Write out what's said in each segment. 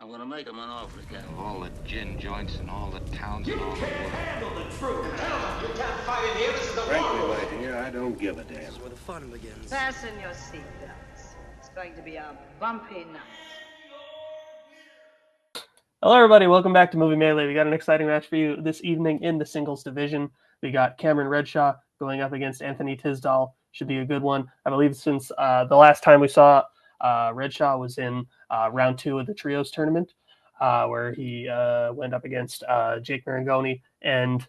I'm gonna make him an offer again. Of all the gin joints and all the towns and all the world. Handle the truth. You can't fight in here. This is the Frankly, my dear, I don't give a damn. This is where the fun begins. Fasten your seatbelts. It's going to be a bumpy night. Hello, everybody. Welcome back to Movie Melee. We got an exciting match for you this evening in the singles division. We got Cameron Redshaw going up against Anthony Tisdall. Should be a good one. I believe since the last time we saw Redshaw was in round 2 of the trios tournament, where he went up against Jake Marangoni and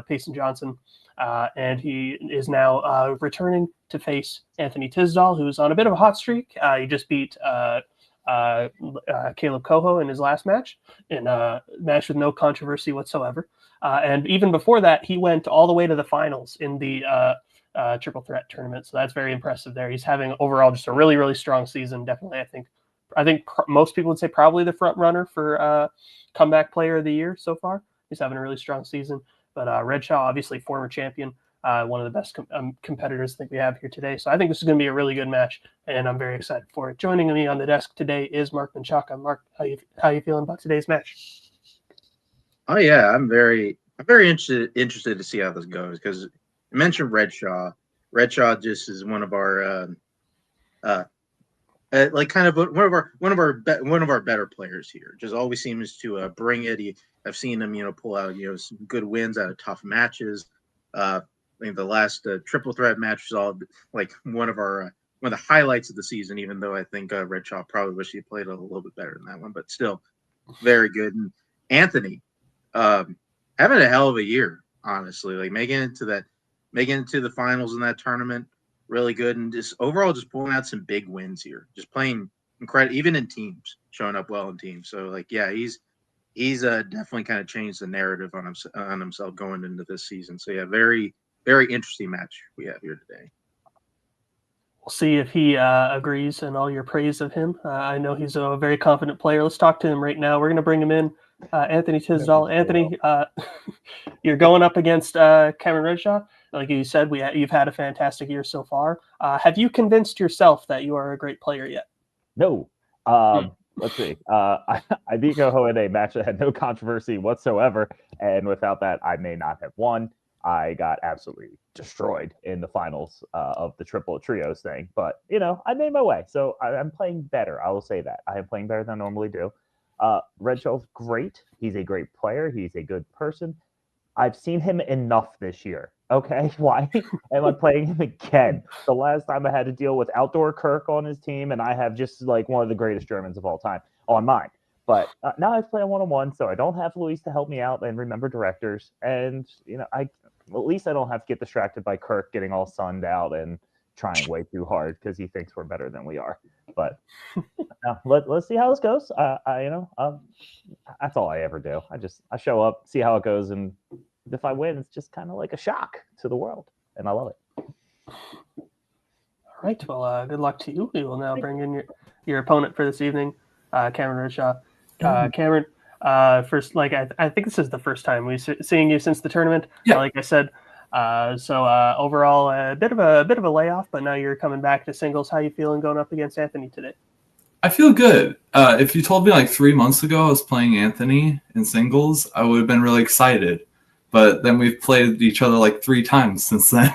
Payson Johnson. And he is now returning to face Anthony Tisdall, who's on a bit of a hot streak. He just beat Caleb Coho in his last match, in a match with no controversy whatsoever. And even before that, he went all the way to the finals in the triple threat tournament. So that's very impressive there. He's having overall just a really, really strong season. Definitely, I think most people would say probably the front runner for comeback player of the year so far. He's having a really strong season. But Redshaw, obviously former champion, one of the best competitors I think we have here today. So I think this is going to be a really good match, and I'm very excited for it. Joining me on the desk today is Mark Menchaca. Mark, how you feeling about today's match? Oh yeah, I'm very interested to see how this goes, because you mentioned Redshaw. Redshaw just is one of our one of our better players here. Just always seems to bring it. I've seen him, pull out some good wins out of tough matches. I think the last triple threat match was all like one of the highlights of the season. Even though I think Redshaw probably wish he played a little bit better than that one, but still very good. And Anthony, having a hell of a year, honestly. Like making it to the finals in that tournament, really good, and just overall just pulling out some big wins here. Just playing incredible, even in teams, showing up well in teams. So he's definitely kind of changed the narrative on himself going into this season. So yeah, very, very interesting match we have here today. We'll see if he agrees and all your praise of him. I know he's a very confident player. Let's talk to him right now. We're going to bring him in. Anthony Tisdall. Anthony, you're going up against Cameron Redshaw. Like you said, you've had a fantastic year so far. Have you convinced yourself that you are a great player yet? No. Let's see. I beat Coho in a match that had no controversy whatsoever, and without that, I may not have won. I got absolutely destroyed in the finals of the triple trios thing, but I made my way, so I'm playing better. I will say that I am playing better than I normally do. Redshaw's great. He's a great player. He's a good person. I've seen him enough this year. Okay, why am I playing him again? The last time I had to deal with Outdoor Kirk on his team, and I have just like one of the greatest Germans of all time on mine. But now I play one-on-one, so I don't have Luis to help me out and remember directors. And at least I don't have to get distracted by Kirk getting all sunned out and trying way too hard because he thinks we're better than we are. But let's see how this goes. That's all I ever do. I show up, see how it goes, and if I win, it's just kind of like a shock to the world, and I love it. All right. Well, good luck to you. We will now bring in your opponent for this evening, Cameron Redshaw. Cameron, first, I think this is the first time we've seeing you since the tournament. Yeah. Like I said, overall a bit of a layoff, but now you're coming back to singles. How you feeling going up against Anthony today? I feel good. If you told me like 3 months ago I was playing Anthony in singles, I would have been really excited. But then we've played each other like 3 times since then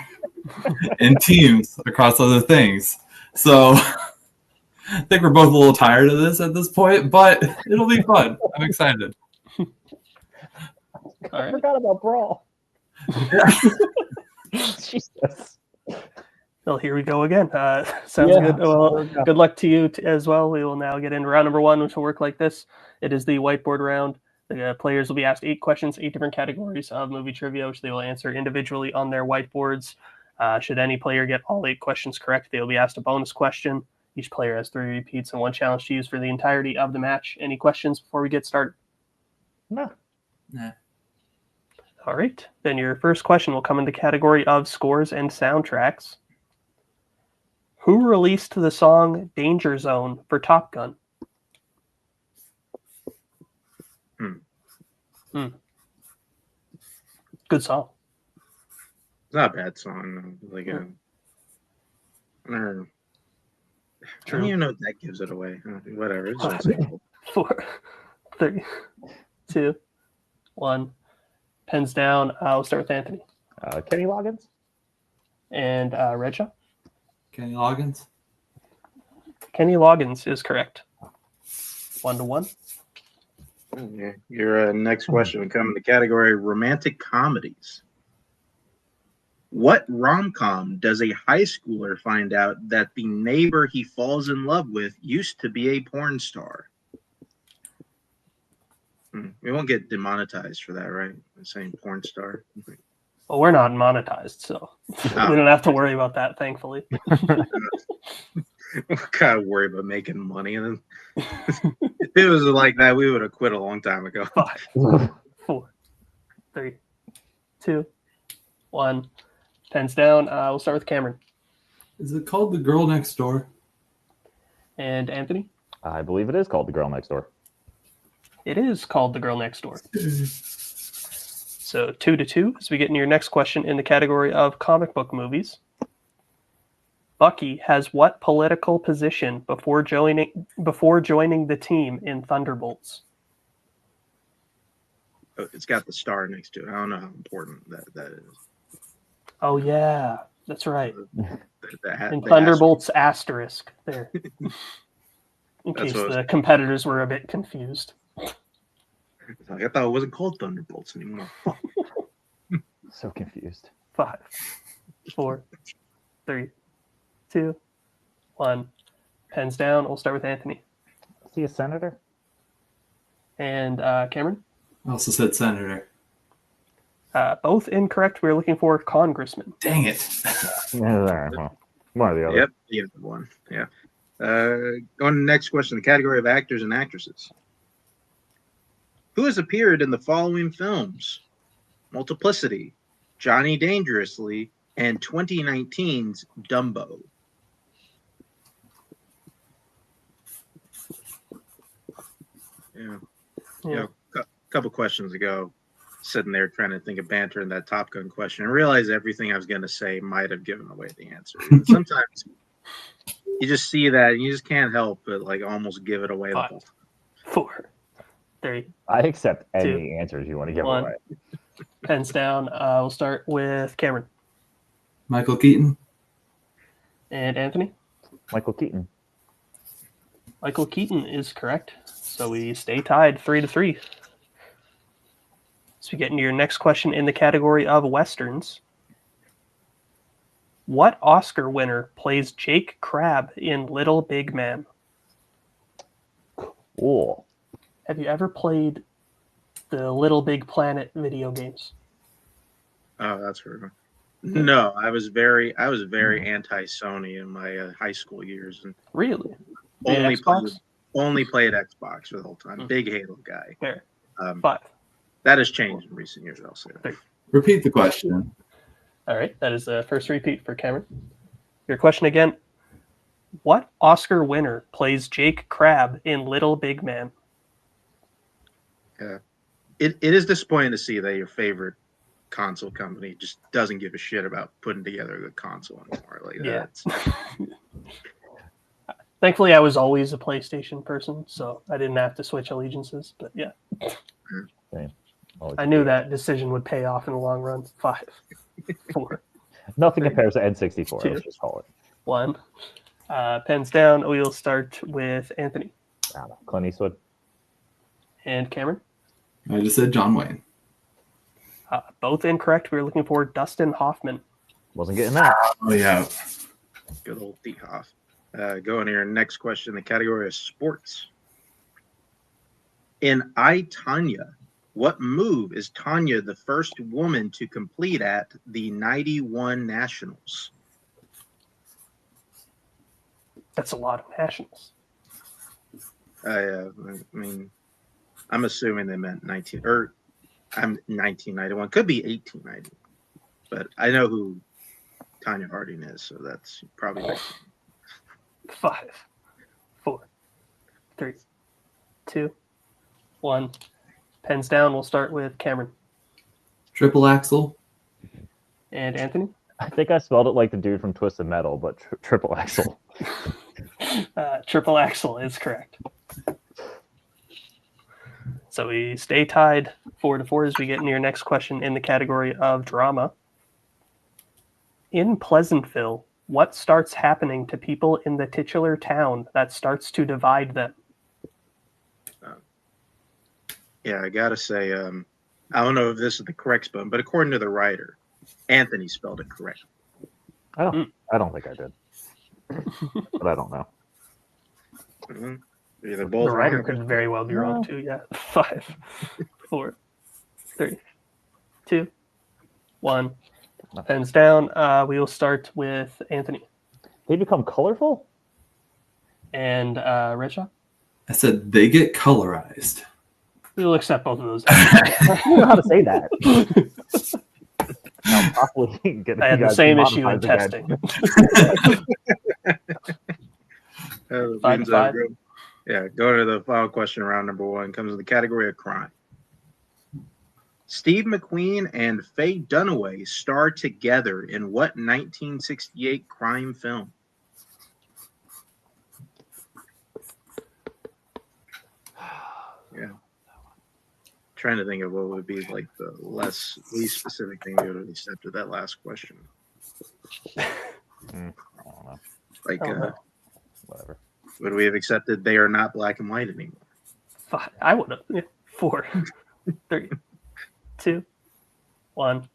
in teams across other things. So I think we're both a little tired of this at this point, but it'll be fun. I'm excited. I forgot about Brawl. Jesus. Well, here we go again. Sounds good. Well, good luck to you as well. We will now get into round number 1, which will work like this. It is the whiteboard round. The players will be asked 8 questions, 8 different categories of movie trivia, which they will answer individually on their whiteboards. Should any player get all 8 questions correct, they will be asked a bonus question. Each player has 3 repeats and 1 challenge to use for the entirety of the match. Any questions before we get started? No. Nah. All right. Then your first question will come in the category of scores and soundtracks. Who released the song Danger Zone for Top Gun? Good song. It's not a bad song. Like I don't even know if that gives it away. Whatever. It's just 3, 2, 1. Pens down. We'll start with Anthony. Kenny Loggins. And Redshaw. Kenny Loggins. Kenny Loggins is correct. 1-1. Your next question would come in the category romantic comedies. What rom-com does a high schooler find out that the neighbor he falls in love with used to be a porn star? We won't get demonetized for that, right? I'm saying porn star. Well, we're not monetized, so we don't have to worry about that, thankfully. We gotta worry about making money. And if it was like that, we would have quit a long time ago. 5, 4, 3, 2, 1. Pens down. We'll start with Cameron. Is it called The Girl Next Door? And Anthony? I believe it is called The Girl Next Door. It is called The Girl Next Door. So 2-2 as we get into your next question in the category of comic book movies. Bucky has what political position before joining the team in Thunderbolts? It's got the star next to it. I don't know how important that is. Oh yeah, that's right. The In Thunderbolts asterisk there. In case the competitors were a bit confused. I thought it wasn't called Thunderbolts anymore. So confused. 5, 4, 3, 2, 1. Pens down. We'll start with Anthony. Is he a senator? And Cameron? I also said senator. Both incorrect. We're looking for congressman. Dang it. One or the other. Yep, the other one. Yeah. Going to the next question, the category of actors and actresses. Who has appeared in the following films? Multiplicity, Johnny Dangerously, and 2019's Dumbo. Yeah. A couple questions ago, sitting there trying to think of banter in that Top Gun question, and realized everything I was going to say might have given away the answer. Sometimes you just see that and you just can't help but like almost give it away. 5, 4, 3. I accept any 2, answers you want to give 1. away. Pens down. We'll start with Cameron. Michael Keaton. And Anthony? Michael Keaton. Michael Keaton is correct. So we stay tied 3-3. So we get into your next question in the category of Westerns. What Oscar winner plays Jake Crabbe in Little Big Man? Cool. Have you ever played the Little Big Planet video games? Oh, that's weird. No, I was very anti-Sony in my high school years, and Really? only played Xbox for the whole time. Big Halo guy. Fair. 5. That has changed in recent years, I'll say. Repeat the question. All right, that is the first repeat for Cameron. Your question again. What Oscar winner plays Jake Crabbe in Little Big Man? It is disappointing to see that your favorite console company just doesn't give a shit about putting together a good console anymore. Like Yeah. that. Thankfully, I was always a PlayStation person, so I didn't have to switch allegiances. But yeah, Same. I knew that decision would pay off in the long run. 5, 4, Nothing compares to N64. 2, Let's just call it. 1. Pens down. We'll start with Anthony. I don't know. Clint Eastwood. And Cameron. I just said John Wayne. Both incorrect. We were looking for Dustin Hoffman. Wasn't getting that. Oh, yeah. Good old D Hoff. Going to your next question, the category of sports. In I, Tanya, what move is Tanya the first woman to complete at the 91 Nationals? That's a lot of nationals. I mean, I'm assuming they meant 1991. Could be 1890. But I know who Tanya Harding is, so that's probably 5, 4, 3, 2, 1. Pens down. We'll start with Cameron. Triple Axel. And Anthony. I think I spelled it like the dude from Twisted Metal, but triple axel. Triple Axel is correct. So we stay tied 4-4 as we get into your next question in the category of drama. In Pleasantville, what starts happening to people in the titular town that starts to divide them? Yeah, I gotta say, I don't know if this is the correct spelling, but according to the writer, Anthony spelled it correct. I don't think I did, but I don't know. Mm-hmm. Either both The writer wrong. could very well be wrong too. Yeah. 5, 4, 3, 2, 1. Pens down. We will start with Anthony They become colorful? and Redshaw. I said they get colorized. We will accept both of those. I don't know how to say that. I'll probably get I had you the guys same issue in demonetized testing. That 5 means, to 5. Yeah, going to the final question, round number 1, comes in the category of crime. Steve McQueen and Faye Dunaway star together in what 1968 crime film? Yeah. Trying to think of what would be like the least specific thing you would have accepted that last question. I don't know. Like, Whatever. would we have accepted they are not black and white anymore? 5. I would have. Yeah. 4, 3, 2, 1.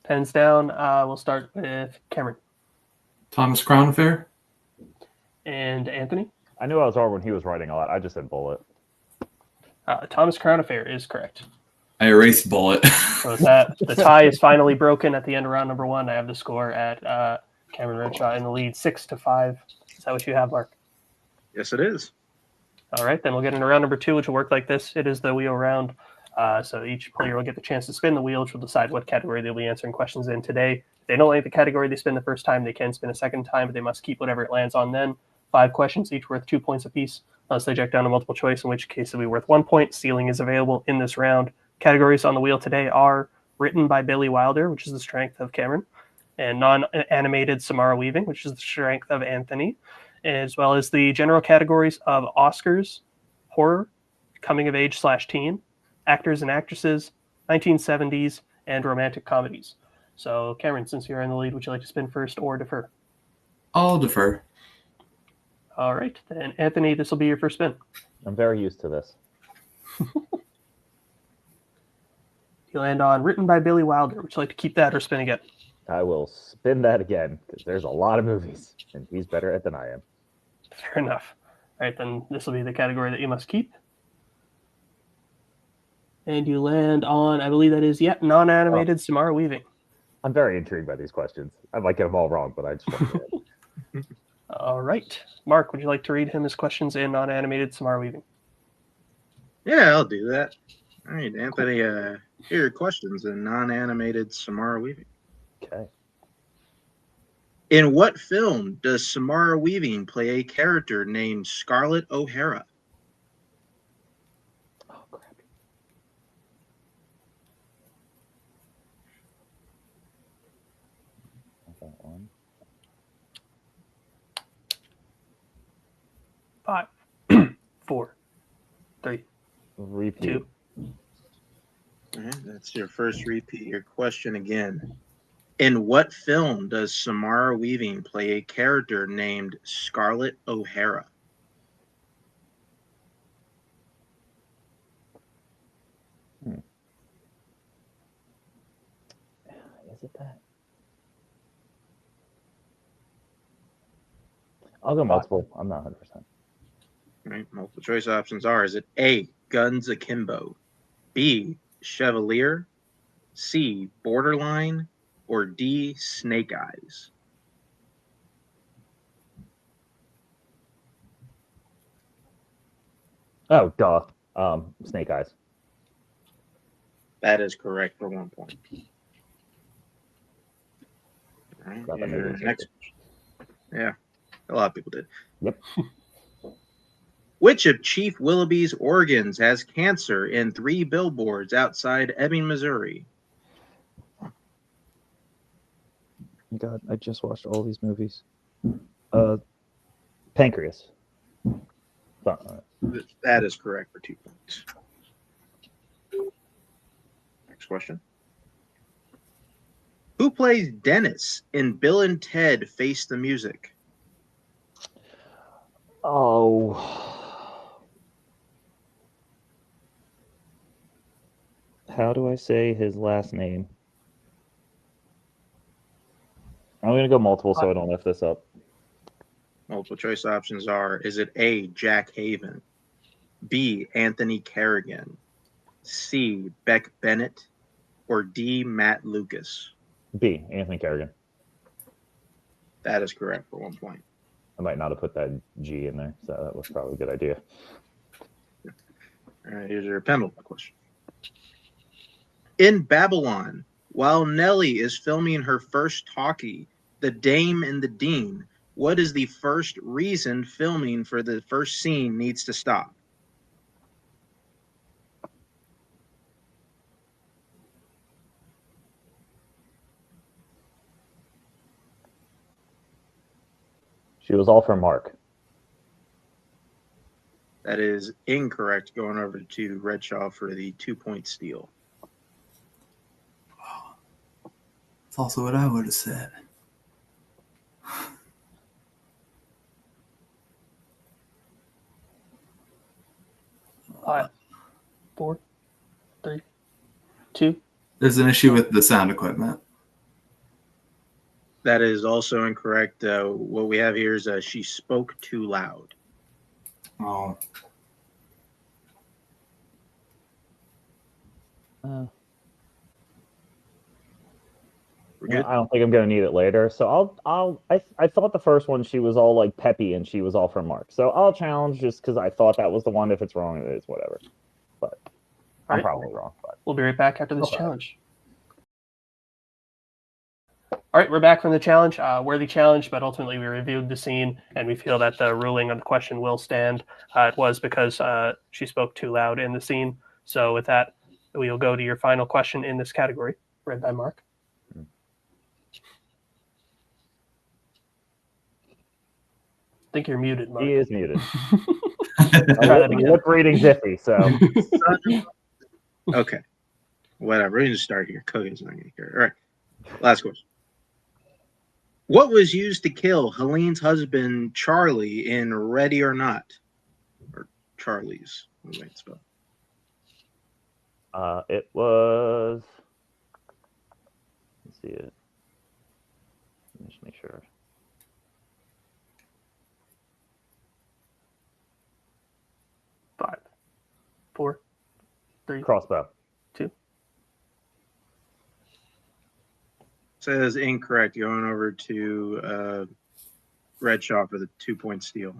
Pens down. We'll start with Cameron Thomas Crown Affair? and Anthony. I knew I was wrong when he was writing a lot. I just said bullet. Thomas Crown Affair is correct. I erased Bullet. So with that, the tie is finally broken at the end of round number 1. I have the score at Cameron Redshaw in the lead 6-5. Is that what you have, Mark? Yes, it is. All right, then we'll get into round number 2, which will work like this. It is the wheel round. So each player will get the chance to spin the wheel, which will decide what category they'll be answering questions in today. If they don't like the category they spin the first time, they can spin a second time, but they must keep whatever it lands on then. 5 questions, each worth 2 points apiece, unless they check down a multiple choice, in which case it'll be worth 1 point. Ceiling is available in this round. Categories on the wheel today are written by Billy Wilder, which is the strength of Cameron, and non-animated Samara Weaving, which is the strength of Anthony, as well as the general categories of Oscars, horror, coming of age / teen, actors and actresses, 1970s, and romantic comedies. So, Cameron, since you're in the lead, would you like to spin first or defer? I'll defer. All right, then Anthony, this will be your first spin. I'm very used to this. You land on written by Billy Wilder. Would you like to keep that or spin again? I will spin that again because there's a lot of movies, and he's better at it than I am. Fair enough. All right, then this will be the category that you must keep. And you land on, I believe that is, non-animated Samara Weaving. I'm very intrigued by these questions. I might get them all wrong, but I just want to do it. All right. Mark, would you like to read him his questions in non-animated Samara Weaving? Yeah, I'll do that. All right, Anthony, here are your questions in non-animated Samara Weaving. Okay. In what film does Samara Weaving play a character named Scarlett O'Hara? Oh, crap. That one. 5, 4, 3, Repeat. 2. All right, that's your first repeat. Your question again. In what film does Samara Weaving play a character named Scarlett O'Hara? Is it that? I'll go multiple. I'm not 100%. All right, multiple choice options are: is it A, Guns Akimbo, B, Chevalier, C, Borderline, or D, Snake Eyes? Oh, duh. Snake Eyes. That is correct for 1 point. All right, Glad I made your it. next. Yeah, a lot of people did. Yep. Which of Chief Willoughby's organs has cancer in 3 billboards outside Ebbing, Missouri? God, I just watched all these movies. Pancreas. That is correct for 2 points. question. Who plays Dennis in Bill and Ted Face the Music? Oh. How do I say his last name? I'm going to go multiple so I don't lift this up. Multiple choice options are: is it A, Jack Haven, B, Anthony Kerrigan, C, Beck Bennett, or D, Matt Lucas? B, Anthony Kerrigan. That is correct for 1 point. I might not have put that G in there, so that was probably a good idea. All right, here's your penultimate question. In Babylon, while Nellie is filming her first talkie, The Dame and the Dean, what is the first reason filming for the first scene needs to stop? She was all for Mark. That is incorrect. Going over to Redshaw for the 2-point steal. That's also what I would have said. 5, 4, 3, 2. There's an issue with the sound equipment. That is also incorrect. What we have here is she spoke too loud. Oh. We're good? I don't think I'm going to need it later. So I thought the first one she was all like peppy and she was all for Mark. So I'll challenge just because I thought that was the one. If it's wrong, it is whatever. But I'm probably wrong. But We'll be right back after this challenge. All right, we're back from the challenge. Worthy challenge, but ultimately we reviewed the scene and we feel that the ruling on the question will stand. It was because she spoke too loud in the scene. So with that, we'll go to your final question in this category, read by Mark. I think you're muted, Mark. he is muted. Try that again. Lip reading's iffy, so. Okay. Whatever. We're going to start here. Cody's not going to care. All right. Last question. What was used to kill Helene's husband, Charlie, in Ready or Not? Or Charlie's. Wait, spell. It was. Let's see it. Let me just make sure. 5, 4, 3. Crossbow. 2. Says incorrect. Going over to Redshaw for the 2-point steal.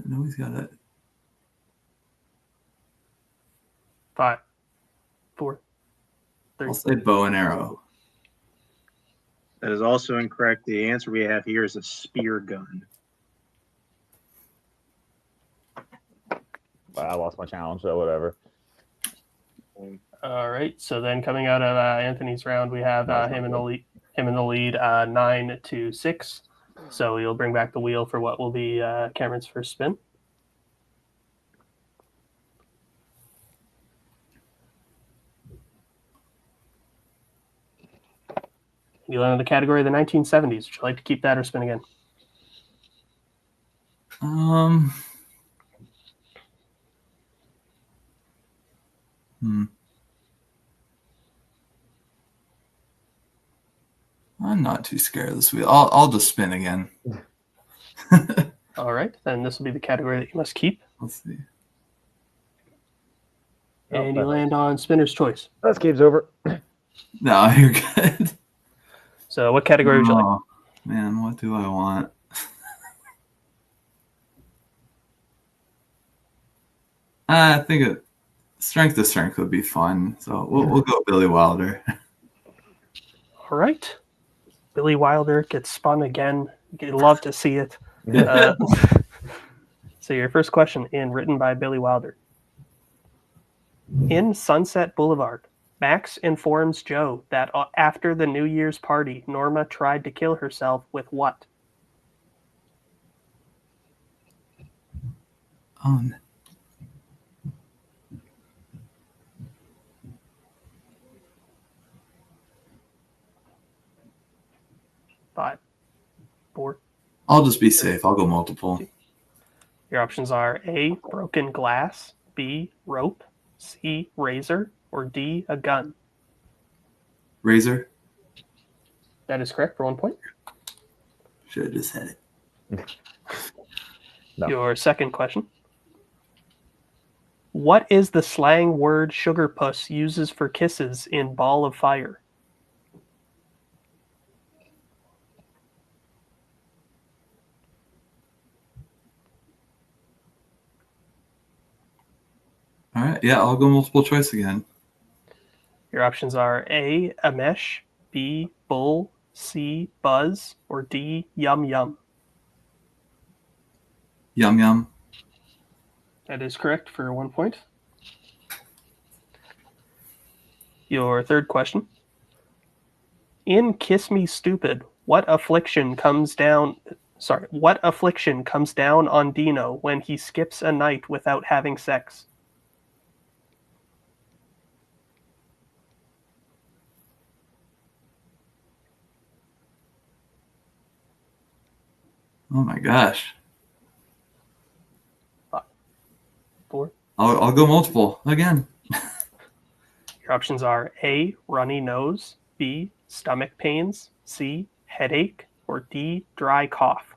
I know he's got it. 5, 4, 3. I'll say bow and arrow. That is also incorrect. The answer we have here is a spear gun. I lost my challenge, so whatever. All right. So then coming out of Anthony's round, we have him in the lead. 9-6. So you'll bring back the wheel for what will be Cameron's first spin. You land in the category of the 1970s. Would you like to keep that or spin again? I'm not too scared of this wheel. I'll just spin again. All right. Then this will be the category that you must keep. Let's see. And you land on spinner's choice. This game's over. No, you're good. So what category would you like? Oh, man, what do I want? I think strength to strength would be fun. So we'll go Billy Wilder. All right. Billy Wilder gets spun again. You'd love to see it. So your first question written by Billy Wilder. In Sunset Boulevard, Max informs Joe that after the New Year's party, Norma tried to kill herself with what? on. 5, 4. I'll just be safe. I'll go multiple. Your options are A, broken glass, B, rope, C, razor, or D, a gun. Razor. That is correct for 1 point. Should have just had it. No. Your second question. What is the slang word Sugar Puss uses for kisses in Ball of Fire? All right. Yeah, I'll go multiple choice again. Your options are A, Amesh, B, bull, C, buzz, or D, yum yum. Yum yum. That is correct for 1 point. Your third question. In Kiss Me Stupid, what affliction comes down on Dino when he skips a night without having sex? Oh my gosh. 5, 4. I'll go multiple again. Your options are A, runny nose, B, stomach pains, C, headache, or D, dry cough.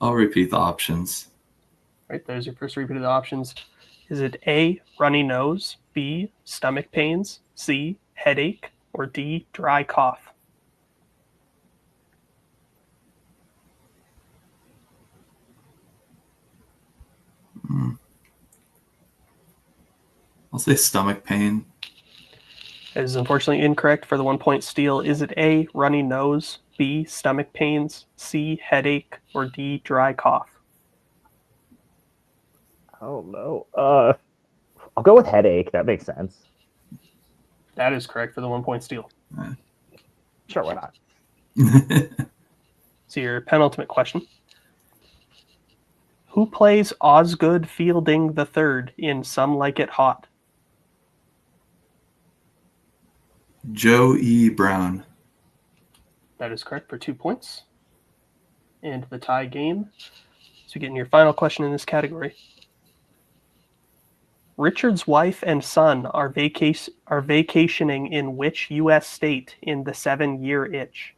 I'll repeat the options. Right, there's your first repeat of the options. Is it A, runny nose, B, stomach pains, C, headache, or D, dry cough? I'll say stomach pain. That is unfortunately incorrect for the 1 point steal. Is it A, runny nose, B, stomach pains, C, headache, or D, dry cough? Oh no. I'll go with headache. That makes sense. That is correct for the 1 point steal. Sure, why not? So your penultimate question. Who plays Osgood Fielding III in Some Like It Hot? Joe E. Brown. That is correct for 2 points. And the tie game. So we get in your final question in this category. Richard's wife and son are vacationing in which U.S. state in the 7-year itch?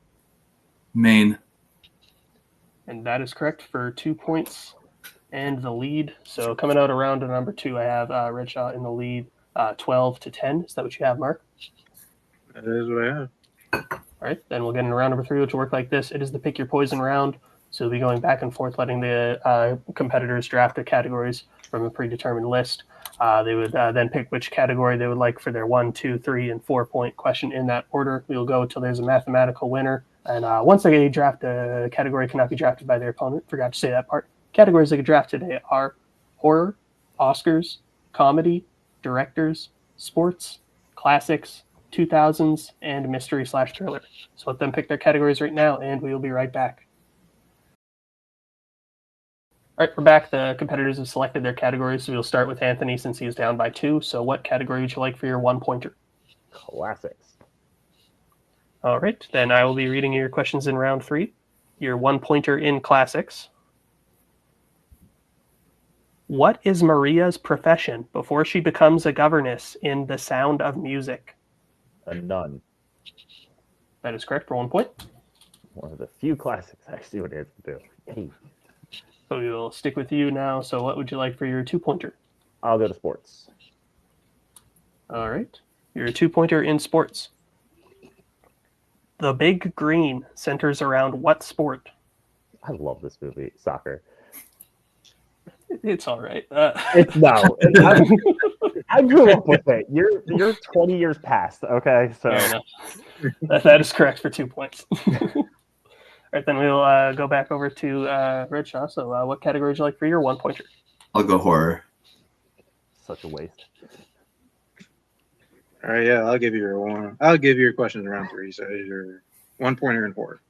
Maine. And that is correct for 2 points and the lead. So coming out around to number 2, I have Redshaw in the lead, 12-10. Is that what you have, Mark? That is what I have. All right, then we'll get into round number 3, which will work like this. It is the pick your poison round. So we'll be going back and forth, letting the competitors draft their categories from a predetermined list. They would then pick which category they would like for their 1, 2, 3, and 4 point question in that order. We will go until there's a mathematical winner. And once they draft a category, cannot be drafted by their opponent. Forgot to say that part. Categories they could draft today are horror, Oscars, comedy, directors, sports, classics, 2000s, and mystery/thriller. So let them pick their categories right now, and we will be right back. All right, we're back. The competitors have selected their categories, so we'll start with Anthony since he is down by 2. So what category would you like for your 1-pointer? Classics. All right, then I will be reading your questions in round 3. Your 1-pointer in classics. What is Maria's profession before she becomes a governess in The Sound of Music? A nun. That is correct for 1 point. One of the few classics I see what it has to do. Hey, So we will stick with you now. So what would you like for your 2-pointer? I'll go to sports. All right, your 2-pointer in sports. The Big Green centers around what sport? I love this movie. Soccer. It's all right. No. I grew up with it. You're 20 years past. Okay, so Fair enough. That is correct for 2 points. All right, then we'll go back over to Redshaw. So what category would you like for your 1-pointer? I'll go horror. such a waste. All right, yeah, I'll give you your one. I'll give you your questions around 3. So you're 1 pointer and 4.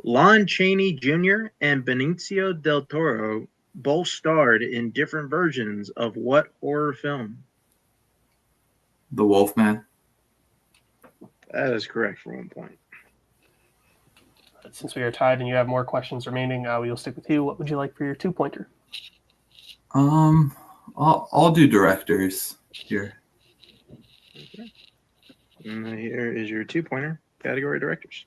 Lon Chaney Jr. and Benicio del Toro both starred in different versions of what horror film? The Wolfman. That is correct for 1 point. Since we are tied and you have more questions remaining, we will stick with you. What would you like for your 2-pointer? I'll do directors here. Okay. And here is your 2-pointer. Category directors.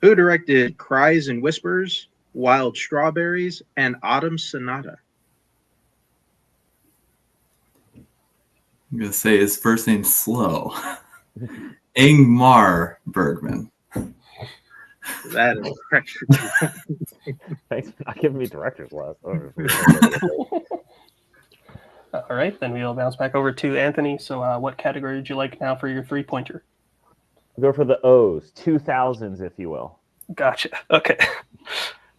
Who directed Cries and Whispers, Wild Strawberries, and Autumn Sonata? I'm gonna say his first name's slow. Ingmar Bergman. That is correct. Thanks for not giving me director's last. All right, then we'll bounce back over to Anthony. So what category would you like now for your 3-pointer? Go for the O's, 2000s, if you will. Gotcha. Okay.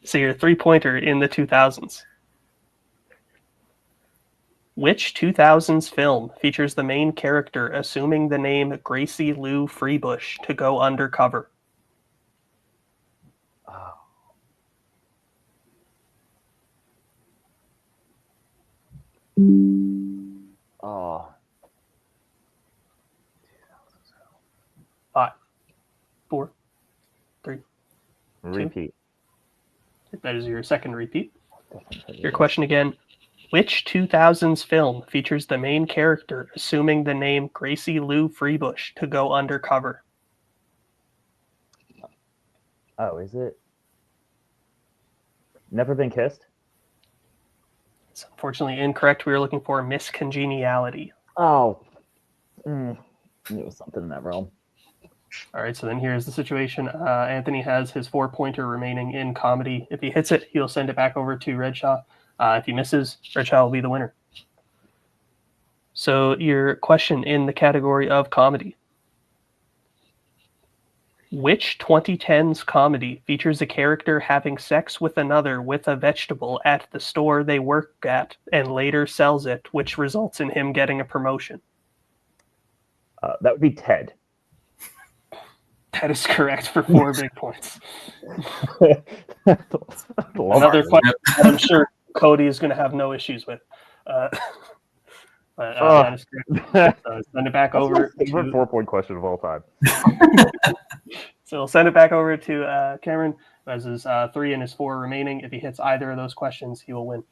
So your 3-pointer in the 2000s. Which 2000s film features the main character assuming the name Gracie Lou Freebush to go undercover? Oh. 5, 4, 3. Repeat. That is your second repeat. Your question again. Which 2000s film features the main character assuming the name Gracie Lou Freebush to go undercover? Oh, is it? Never Been Kissed? It's unfortunately incorrect. We were looking for Miss Congeniality. Oh. It was something in that realm. All right, so then here's the situation. Anthony has his 4-pointer remaining in comedy. If he hits it, he'll send it back over to Redshaw. If he misses, Redshaw will be the winner. So your question in the category of comedy. Which 2010s comedy features a character having sex with another with a vegetable at the store they work at and later sells it, which results in him getting a promotion? That would be Ted. That is correct for 4 big points. Love Another it. question that I'm sure Cody is going to have no issues with. That is correct. So send it back That's over my favorite to 4-point question of all time. So we'll send it back over to Cameron, who has his 3 and his 4 remaining. If he hits either of those questions, he will win.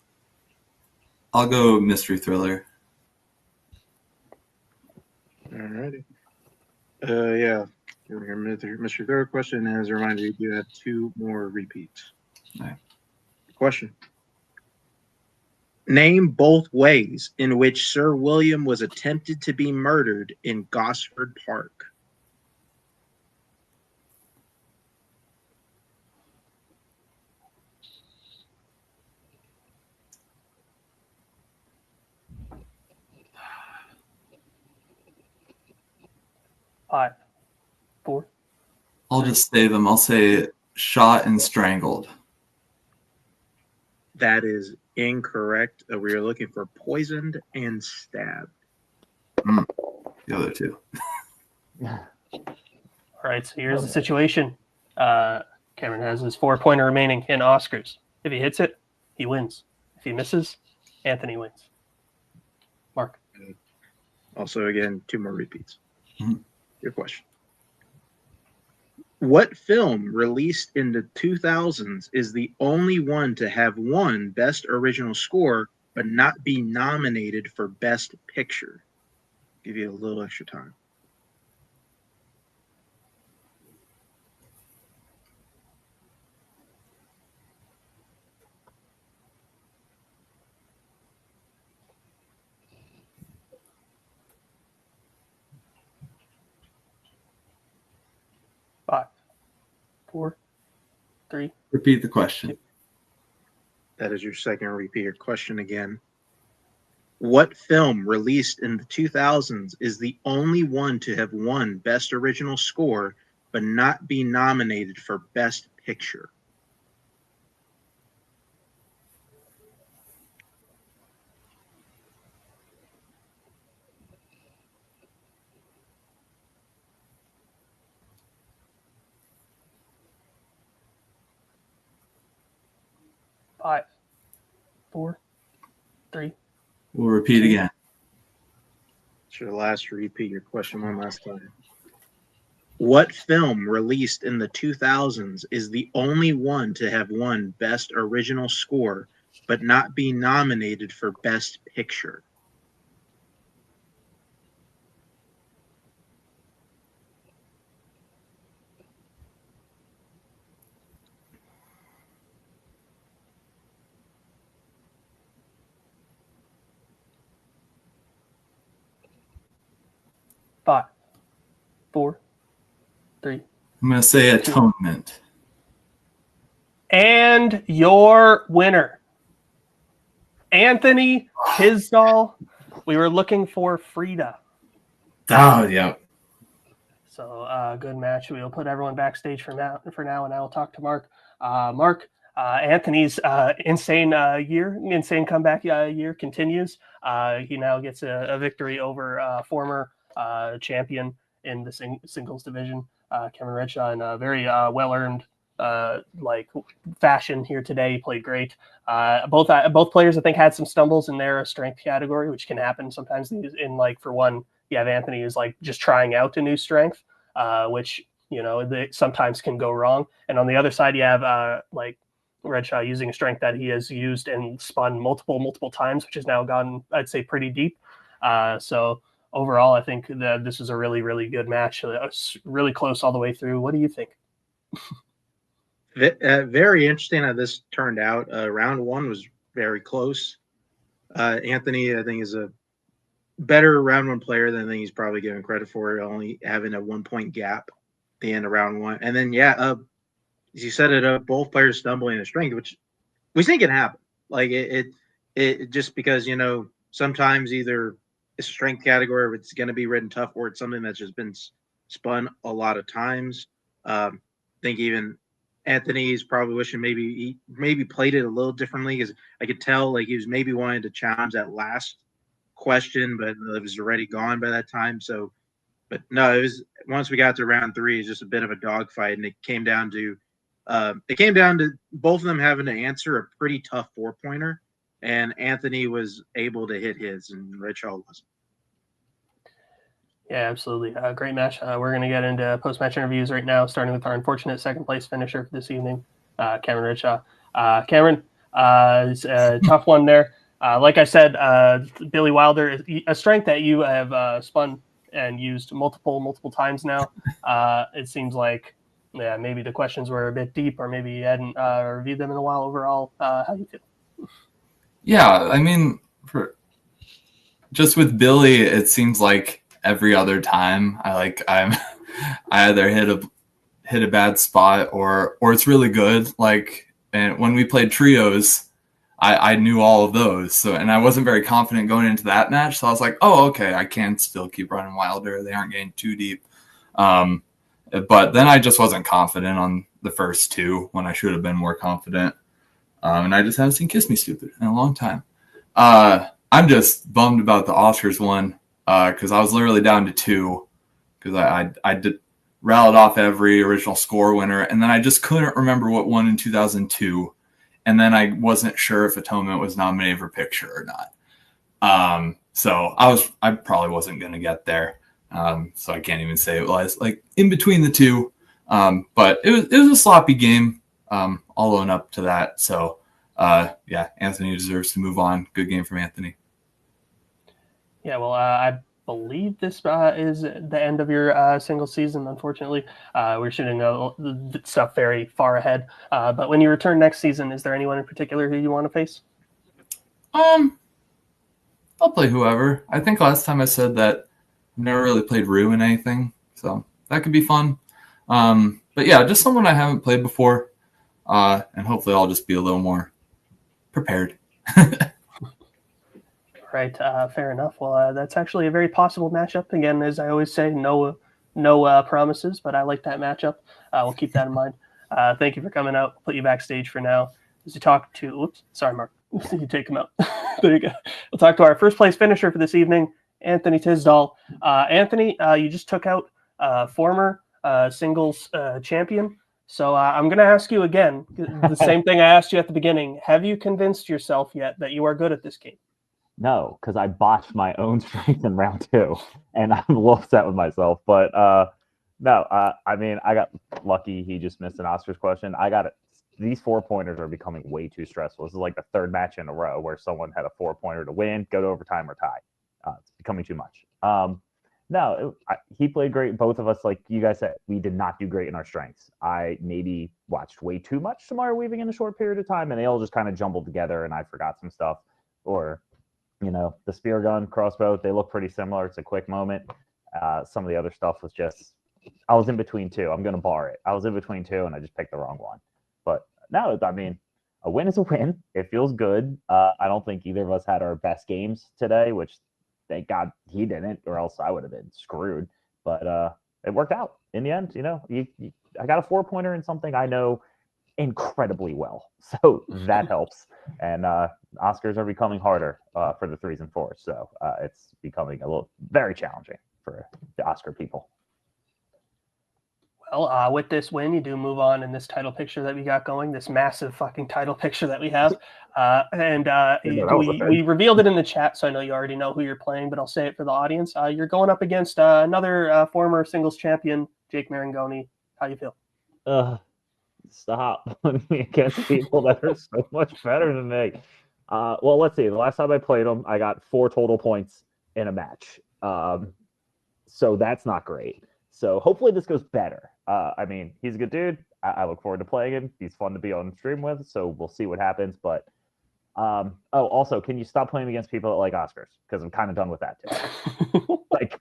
I'll go mystery thriller. Alrighty. Yeah. Mr. Third question, as a reminder, you do have 2 more repeats. All right. Question. Name both ways in which Sir William was attempted to be murdered in Gosford Park. Five, 4. I'll just say them. I'll say shot and strangled. That is incorrect. We are looking for poisoned and stabbed. The other 2. All right, so here's the situation. Cameron has his 4-pointer remaining in Oscars. If he hits it, he wins. If he misses, Anthony wins. Mark. Also, again, 2 more repeats. Mhm. Your question. What film released in the 2000s is the only one to have won Best Original Score but not be nominated for Best Picture? Give you a little extra time. Five, 4, 3. Repeat the question. That is your second repeat. Your question again. What film released in the 2000s is the only one to have won Best Original Score but not be nominated for Best Picture? 5, 4, 3. We'll repeat again. Should have last repeat your question one last time. What film released in the 2000s is the only one to have won Best Original Score but not be nominated for Best Picture? Five, 4, 3. I'm going to say Atonement. And your winner, Anthony Tisdall. We were looking for Frida. Oh, yeah. So good match. We'll put everyone backstage for now, and I will talk to Mark. Mark, Anthony's insane comeback year continues. He now gets a victory over former champion in the singles division, Cameron Redshaw, in a very well-earned fashion here today. He played great. Both players, I think, had some stumbles in their strength category, which can happen sometimes. For one, you have Anthony who's just trying out a new strength, which they sometimes can go wrong. And on the other side, you have Redshaw using a strength that he has used and spun multiple times, which has now gotten, I'd say, pretty deep. So overall, I think that this is a really, really good match. Really close all the way through. What do you think? Very interesting how this turned out. Round one was very close. Anthony, I think, is a better round one player than I think he's probably given credit for, only having a 1-point gap at the end of round one. And then, as you said it, both players stumbling in strength, which we think can happen. It just because, sometimes either it's a strength category or it's going to be written tough, or it's something that's just been spun a lot of times. I think even Anthony's probably wishing maybe he played it a little differently, because I could tell he was maybe wanting to challenge that last question, but it was already gone by that time. So, but no, it was, once we got to round three, it's just a bit of a dogfight, and it came down to both of them having to answer a pretty tough 4-pointer, and Anthony was able to hit his, and Redshaw wasn't. Yeah, absolutely. Great match. We're going to get into post-match interviews right now, starting with our unfortunate second-place finisher for this evening, Cameron Redshaw. Cameron, it's a tough one there. Like I said, Billy Wilder, a strength that you have spun and used multiple times now. It seems like, maybe the questions were a bit deep, or maybe you hadn't reviewed them in a while. Overall, how do you feel? Yeah, I mean, just with Billy, it seems like every other time I either hit a bad spot or it's really good. And when we played trios, I knew all of those. So, and I wasn't very confident going into that match. So I was like, oh, okay, I can still keep running Wilder. They aren't getting too deep. But then I just wasn't confident on the first two when I should have been more confident. And I just haven't seen Kiss Me Stupid in a long time. I'm just bummed about the Oscars one, because I was literally down to 2, because I did rattled off every original score winner, and then I just couldn't remember what won in 2002, and then I wasn't sure if Atonement was nominated for picture or not. So I probably wasn't going to get there. So I can't even say it was in between the two. But it was a sloppy game. I'll own up to that. So Anthony deserves to move on. Good game from Anthony. Yeah, well, I believe this is the end of your single season. Unfortunately, we're shooting the stuff very far ahead. But when you return next season, is there anyone in particular who you want to face? I'll play whoever. I think last time I said that I've never really played Rue in anything, so that could be fun. But yeah, just someone I haven't played before, and hopefully I'll just be a little more prepared. Right, fair enough. Well, that's actually a very possible matchup. Again, as I always say, no promises, but I like that matchup. We'll keep that in mind. Thank you for coming out. Put you backstage for now as you talk to. Oops, sorry, Mark. You take him out. There you go. We'll talk to our first place finisher for this evening, Anthony Tisdall. Anthony, you just took out former singles champion So I'm going to ask you again, the same thing I asked you at the beginning. Have you convinced yourself yet that you are good at this game? No, because I botched my own strength in round 2, and I'm a little upset with myself. But no, I mean, I got lucky. He just missed an Oscars question. I got it. These 4-pointers are becoming way too stressful. This is like the third match in a row where someone had a 4-pointer to win, go to overtime, or tie. It's becoming too much. No, he played great. Both of us, like you guys said, we did not do great in our strengths. I maybe watched way too much Samara Weaving in a short period of time, and they all just kind of jumbled together, and I forgot some stuff. Or, the spear gun, crossbow, they look pretty similar. It's a quick moment. Some of the other stuff was just, I was in between two. I'm going to bar it. I was in between two, and I just picked the wrong one. But no, I mean, a win is a win. It feels good. I don't think either of us had our best games today, which thank God he didn't, or else I would have been screwed. But it worked out in the end. I got a 4-pointer in something I know incredibly well, so that helps. And Oscars are becoming harder for the 3s and 4s, so it's becoming very challenging for the Oscar people. Well, with this win, you do move on in this title picture that we got going, this massive fucking title picture that we have. We revealed it in the chat, so I know you already know who you're playing, but I'll say it for the audience. You're going up against another former singles champion, Jake Marangoni. How do you feel? Stop putting me against people that are so much better than me. Well, let's see. The last time I played him, I got 4 total points in a match. So that's not great. So hopefully this goes better. I mean, he's a good dude. I look forward to playing him. He's fun to be on stream with, so we'll see what happens. But also, can you stop playing against people that like Oscars? Because I'm kind of done with that too. Like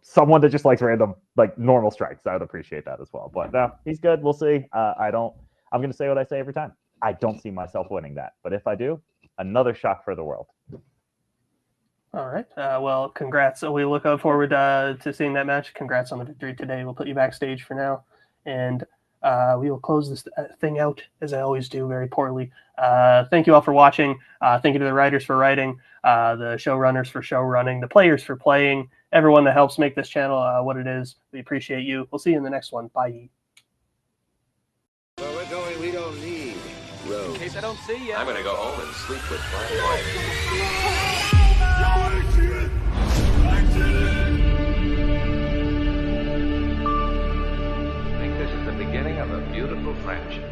someone that just likes random, like normal strikes. I would appreciate that as well. But no, he's good. We'll see. I'm going to say what I say every time. I don't see myself winning that. But if I do, another shock for the world. All right. Well, congrats. We look forward to seeing that match. Congrats on the victory today. We'll put you backstage for now. And we will close this thing out, as I always do, very poorly. Thank you all for watching. Thank you to the writers for writing, the showrunners for show running, the players for playing, everyone that helps make this channel what it is. We appreciate you. We'll see you in the next one. Bye. Where we're going, we don't need roads. In case I don't see you. I'm gonna go home and sleep with my wife. I think this is the beginning of a beautiful friendship.